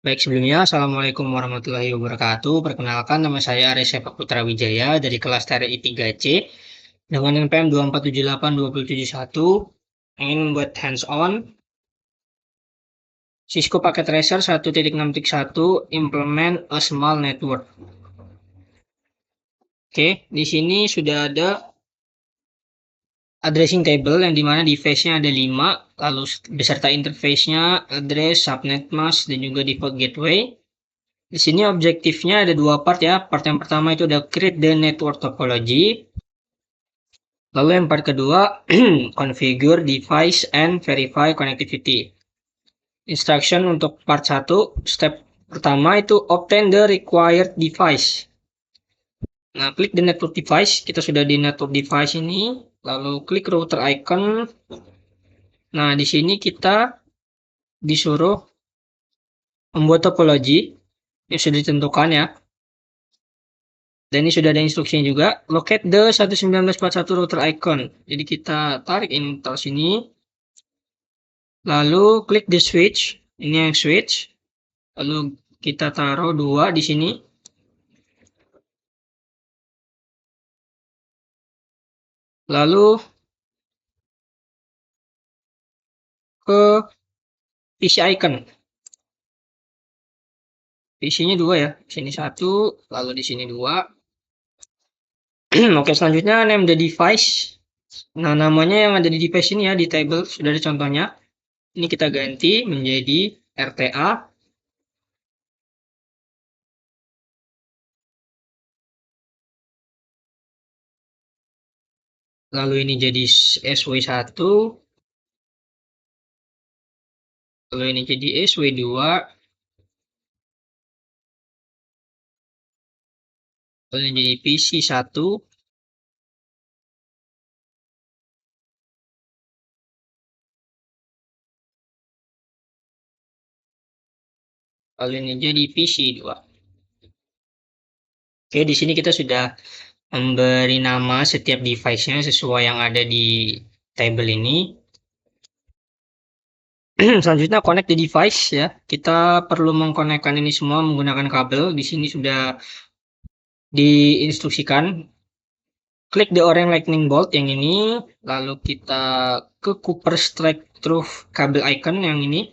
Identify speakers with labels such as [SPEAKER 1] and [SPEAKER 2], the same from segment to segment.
[SPEAKER 1] Baik, sebelumnya Assalamualaikum warahmatullahi wabarakatuh. Perkenalkan, nama saya Arya Putra Wijaya dari kelas TRI 3C dengan NPM 2478271. Ingin membuat hands-on Cisco Packet Tracer 1.6.1 implement a small network. Oke, di sini sudah ada addressing table yang dimana device-nya ada 5, lalu beserta interface-nya, address, subnet mask, dan juga default gateway. Di sini objektifnya ada dua part ya. Part yang pertama itu ada create the network topology. Lalu yang part kedua, configure device and verify connectivity. Instruction untuk part 1, step pertama itu obtain the required device. Nah, klik the network device. Kita sudah di network device ini. Lalu klik router icon. Nah, di sini kita disuruh membuat topologi yang sudah ditentukan ya. Dan ini sudah ada instruksinya juga. Locate the 119.41 router icon. Jadi kita tarik ini taruh sini. Lalu klik the switch. Ini yang switch. Lalu kita taruh 2 di sini. Lalu ke PC icon. PC-nya 2 ya. Di sini 1, lalu di sini 2. Oke, selanjutnya name the device. Nah, namanya yang ada di device ini ya, di table sudah ada contohnya. Ini kita ganti menjadi RTA. Lalu ini jadi SW1. Lalu ini jadi SW2. Lalu ini jadi PC1. Lalu ini jadi PC2. Oke, di sini kita sudah memberi nama setiap device-nya sesuai yang ada di table ini. Selanjutnya connect the device ya. Kita perlu mengkonekkan ini semua menggunakan kabel. Di sini sudah diinstruksikan. Klik the orange lightning bolt yang ini, lalu kita ke Cooper Strike Through kabel icon yang ini.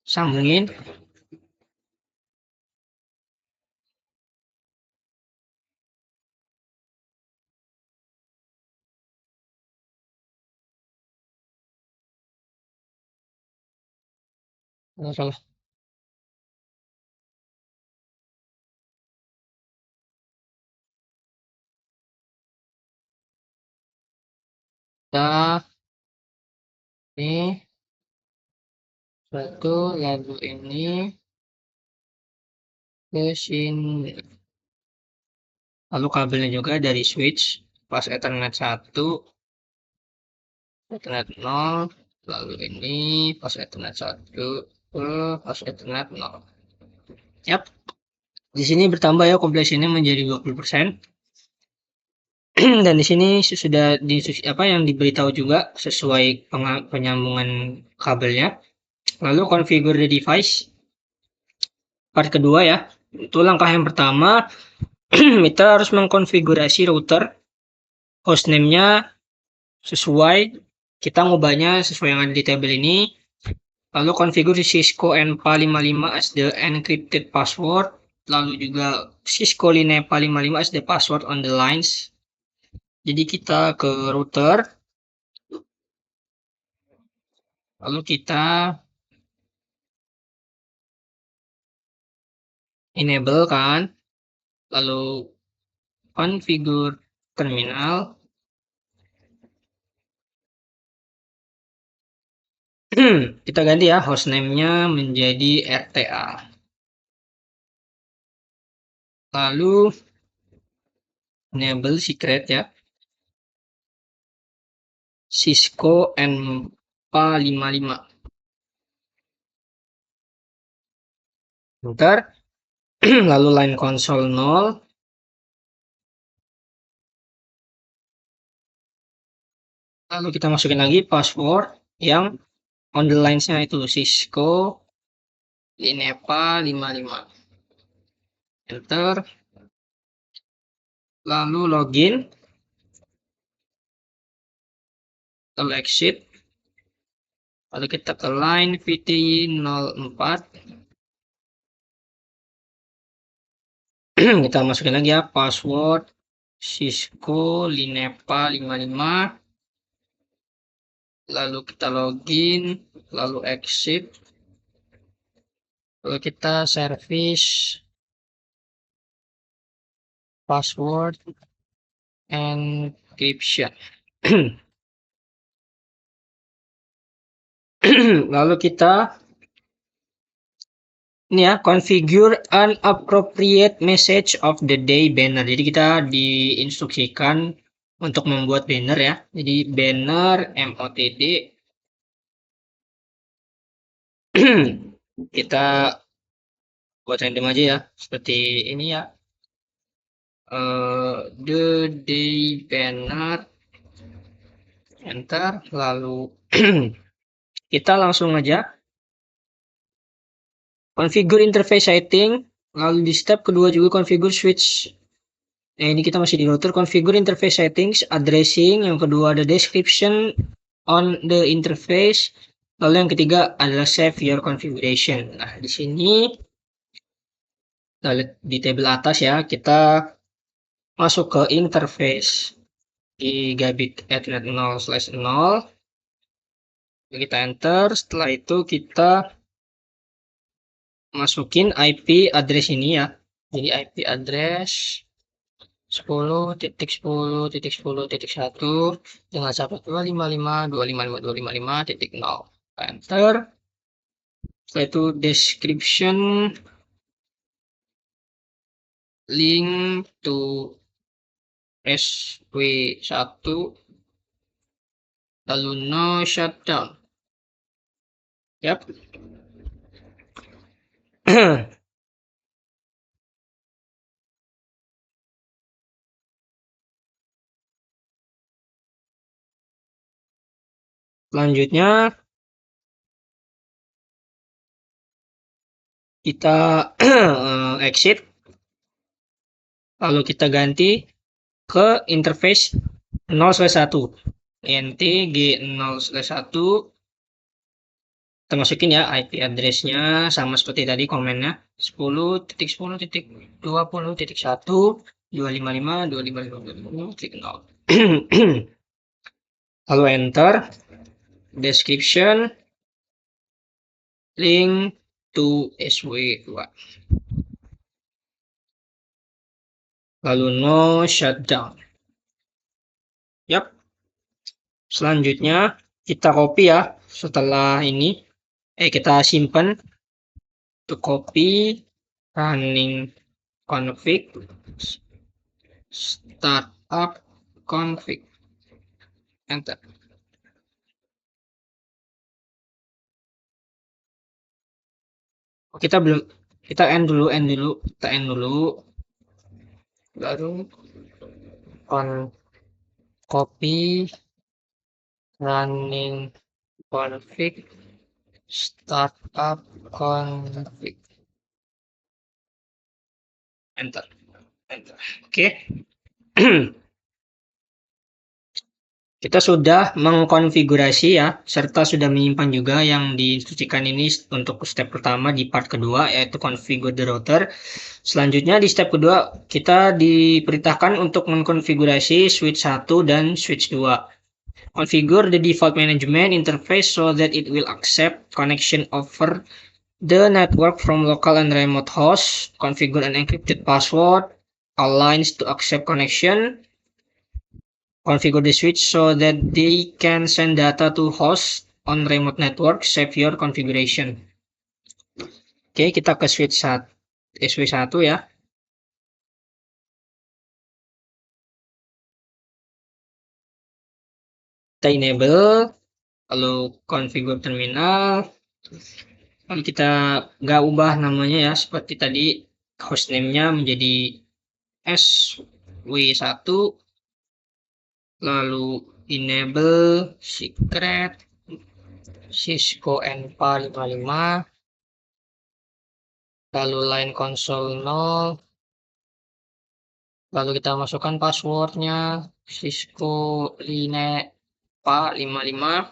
[SPEAKER 1] Sambungin. Salah. Kita ini satu, lalu ini ke sini. Lalu kabelnya juga dari switch pas Ethernet 1, Ethernet 0, lalu ini pas Ethernet 1 ke pas Ethernet 0. Yap, di sini bertambah ya completionnya menjadi 20%. Dan di sini sudah di apa yang diberitahu juga sesuai penyambungan kabelnya. Lalu configure the device. Part kedua ya. Itu langkah yang pertama, kita harus mengkonfigurasi router. Hostname-nya sesuai, kita ngubahnya sesuai yang ada di table ini. Lalu konfigurasi Cisco NPA55 as the encrypted password. Lalu juga Cisco Linepa55 as the password on the lines. Jadi kita ke router. Lalu kita enable kan. Lalu configure terminal. Kita ganti ya hostname-nya menjadi RTA. Lalu enable secret ya. Cisco NPA55. Enter. Lalu line console 0. Lalu kita masukin lagi password yang on the lines-nya itu Cisco Linepa 55. Enter. Lalu login. Lalu exit. Lalu kita ke line VTY 04. Kita masukin lagi ya password Cisco Linepa 55. Lalu kita login, lalu exit. Lalu kita service password encryption. Lalu kita ini ya, configure an appropriate message of the day banner. Jadi kita diinstruksikan untuk membuat banner ya. Jadi banner MOTD. Kita buat random aja ya, seperti ini ya. The day banner. Enter. Lalu kita langsung aja configure interface setting. Lalu di step kedua juga configure switch. Ini kita masih di router. Configure interface settings, addressing. Yang kedua ada description on the interface. Lalu yang ketiga adalah save your configuration. Nah, di sini di table atas ya, kita masuk ke interface gigabit ethernet 0/0. Kita enter. Setelah itu kita masukin IP address ini ya. Jadi IP address 10.10.10.1 dengan sampai 255.255.255.0. Enter. Setelah itu description link to SW1 lalu no shutdown. Yap. Selanjutnya kita exit. Lalu kita ganti ke interface 0/1. NT G0/1. Kita masukin ya IP address-nya sama seperti tadi komennya 10.10.20.1.255.255.0. Lalu enter. Description link to SW1. Lalu no shutdown. Yap. Selanjutnya kita copy ya. Setelah ini kita simpan to copy running config startup config. Enter. Kita belum, kita end dulu, kita end dulu. Baru on copy running config startup config. Enter. Oke. Kita sudah mengkonfigurasi ya, serta sudah menyimpan juga yang diinstruksikan ini untuk step pertama di part kedua, yaitu configure the router. Selanjutnya di step kedua, kita diperintahkan untuk mengkonfigurasi switch 1 dan switch 2. Configure the default management interface so that it will accept connection over the network from local and remote host. Configure an encrypted password, all lines to accept connection. Configure the switch so that they can send data to host on remote network. Save your configuration. Oke, kita ke switch SW1 ya. Kita enable, lalu configure terminal. Lalu kita nggak ubah namanya ya, seperti tadi hostname-nya menjadi SW1. Lalu enable secret Cisco NPA 55. lalu line console 0, lalu kita masukkan passwordnya Cisco Linepa 55.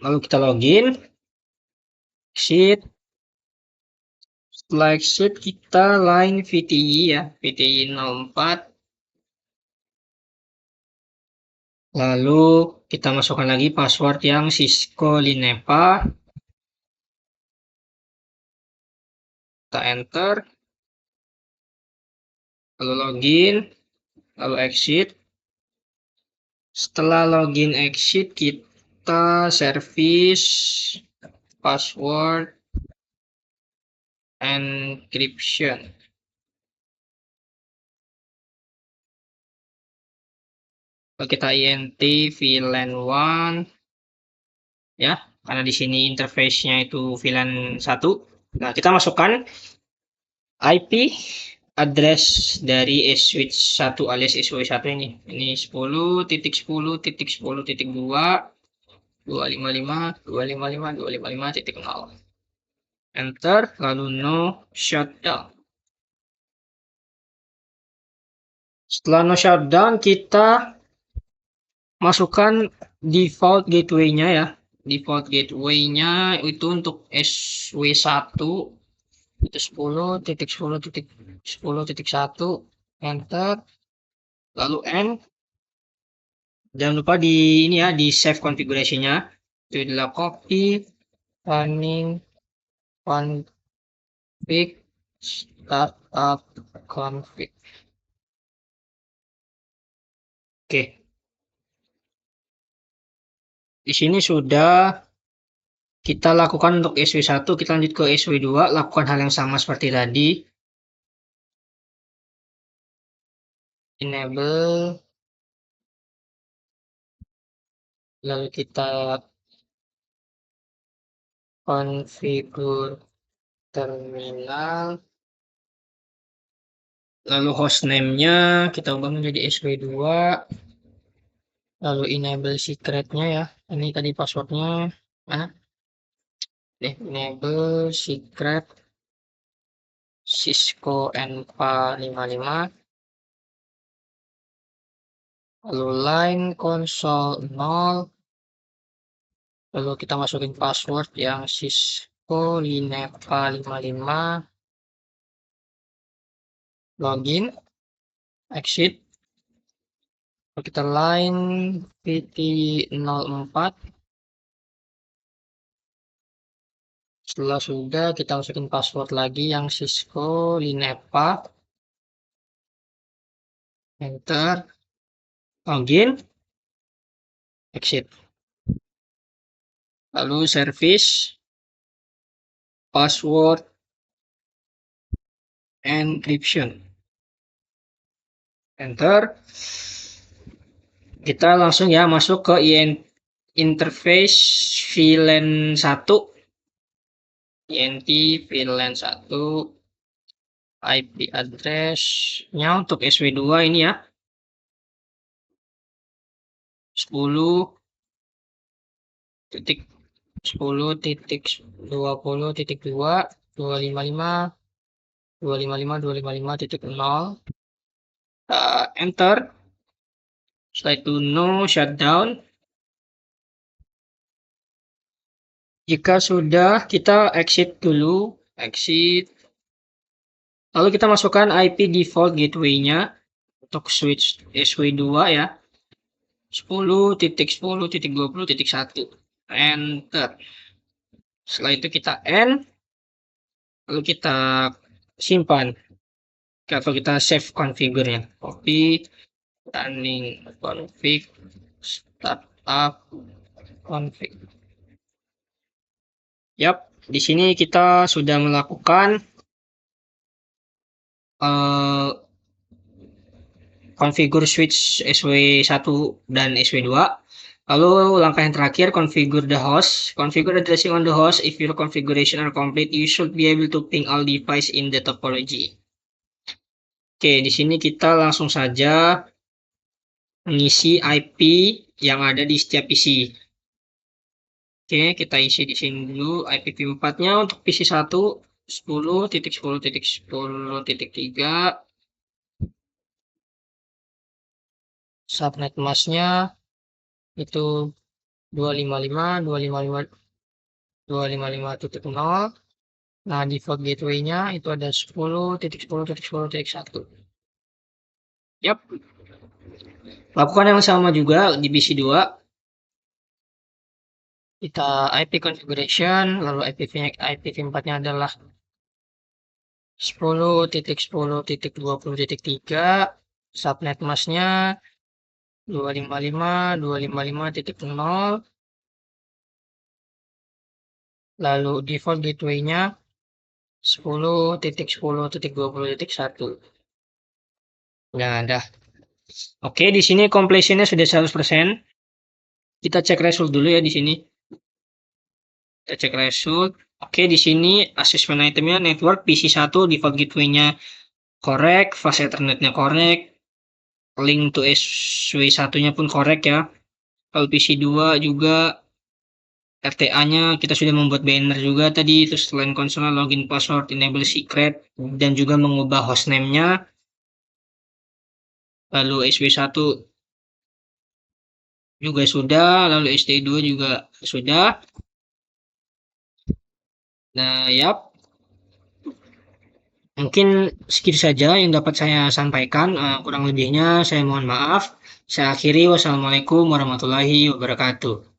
[SPEAKER 1] Lalu kita login, exit. Setelah exit kita line VTI ya, VTI 04. Lalu kita masukkan lagi password yang Cisco Linepa. Kita enter. Lalu login, lalu exit. Setelah login exit kita service password encryption. Lalu kita int VLAN 1 ya, karena di sini interface-nya itu VLAN 1. Nah, kita masukkan IP address dari switch 1 alias SW1 ini. Ini 10.10.10.2 255.255.255.0. Enter, lalu no shutdown. Setelah no shutdown, kita masukkan default gateway-nya ya. Default gateway-nya itu untuk SW1 itu 10.10.10.1, enter, lalu N. Jangan lupa di ini ya, di save configuration-nya. Itu adalah copy running config startup config. Oke. Di sini sudah kita lakukan untuk SW1, kita lanjut ke SW2, lakukan hal yang sama seperti tadi. Enable, lalu kita configure terminal, lalu hostname-nya kita ubah menjadi SW2, lalu enable secret-nya ya, ini tadi passwordnya, enable secret Cisco N455, lalu line console 0, lalu kita masukin password yang Cisco Linepa 55, login, exit, lalu kita line VT04. Setelah sudah, kita masukin password lagi yang Cisco Linepa, enter, login, exit, lalu service password encryption, enter. Kita langsung ya masuk ke interface VLAN 1, int VLAN 1, IP address-nya untuk SW2 ini ya, 10.10.20.2, 255.255.0. Enter. Setelah itu no shutdown. Jika sudah, kita exit dulu, exit. Lalu kita masukkan IP default gateway-nya untuk switch SW2 ya, 10.10.20.1, enter. Setelah itu kita N, lalu kita simpan atau kita save configure-nya, copy running config startup config. Yap, di sini kita sudah melakukan configure switch SW1 dan SW2. Lalu langkah yang terakhir, configure the host. Configure addressing on the host. If your configuration are complete, you should be able to ping all device in the topology. Oke, di sini kita langsung saja mengisi IP yang ada di setiap PC. Oke, kita isi di sini dulu IPv4-nya untuk PC1 10.10.10.3. Subnet masknya itu 255.255.255.0. Nah, default gateway-nya itu ada 10.10.10.1. Yap, lakukan yang sama juga di PC2. Kita IP configuration, lalu IPv4-nya adalah 10.10.20.3. Subnet masknya 255.255.0. Lalu default gateway-nya 10.10.20.1. Nah, dah. Oke, di sini completion-nya sudah 100%. Kita cek result dulu ya di sini. Kita cek result. Oke, di sini assessment itemnya network PC1 default gateway-nya correct, fast ethernetnya correct, link to SW1-nya pun correct ya. Kalau PC2 juga RTA-nya kita sudah membuat banner juga tadi, terus selain konsol login password, enable secret, dan juga mengubah hostname-nya. Lalu SW1 juga sudah, lalu SD2 juga sudah. Nah, yap. Mungkin segitu saja yang dapat saya sampaikan. Kurang lebihnya saya mohon maaf. Saya akhiri. Wassalamualaikum warahmatullahi wabarakatuh.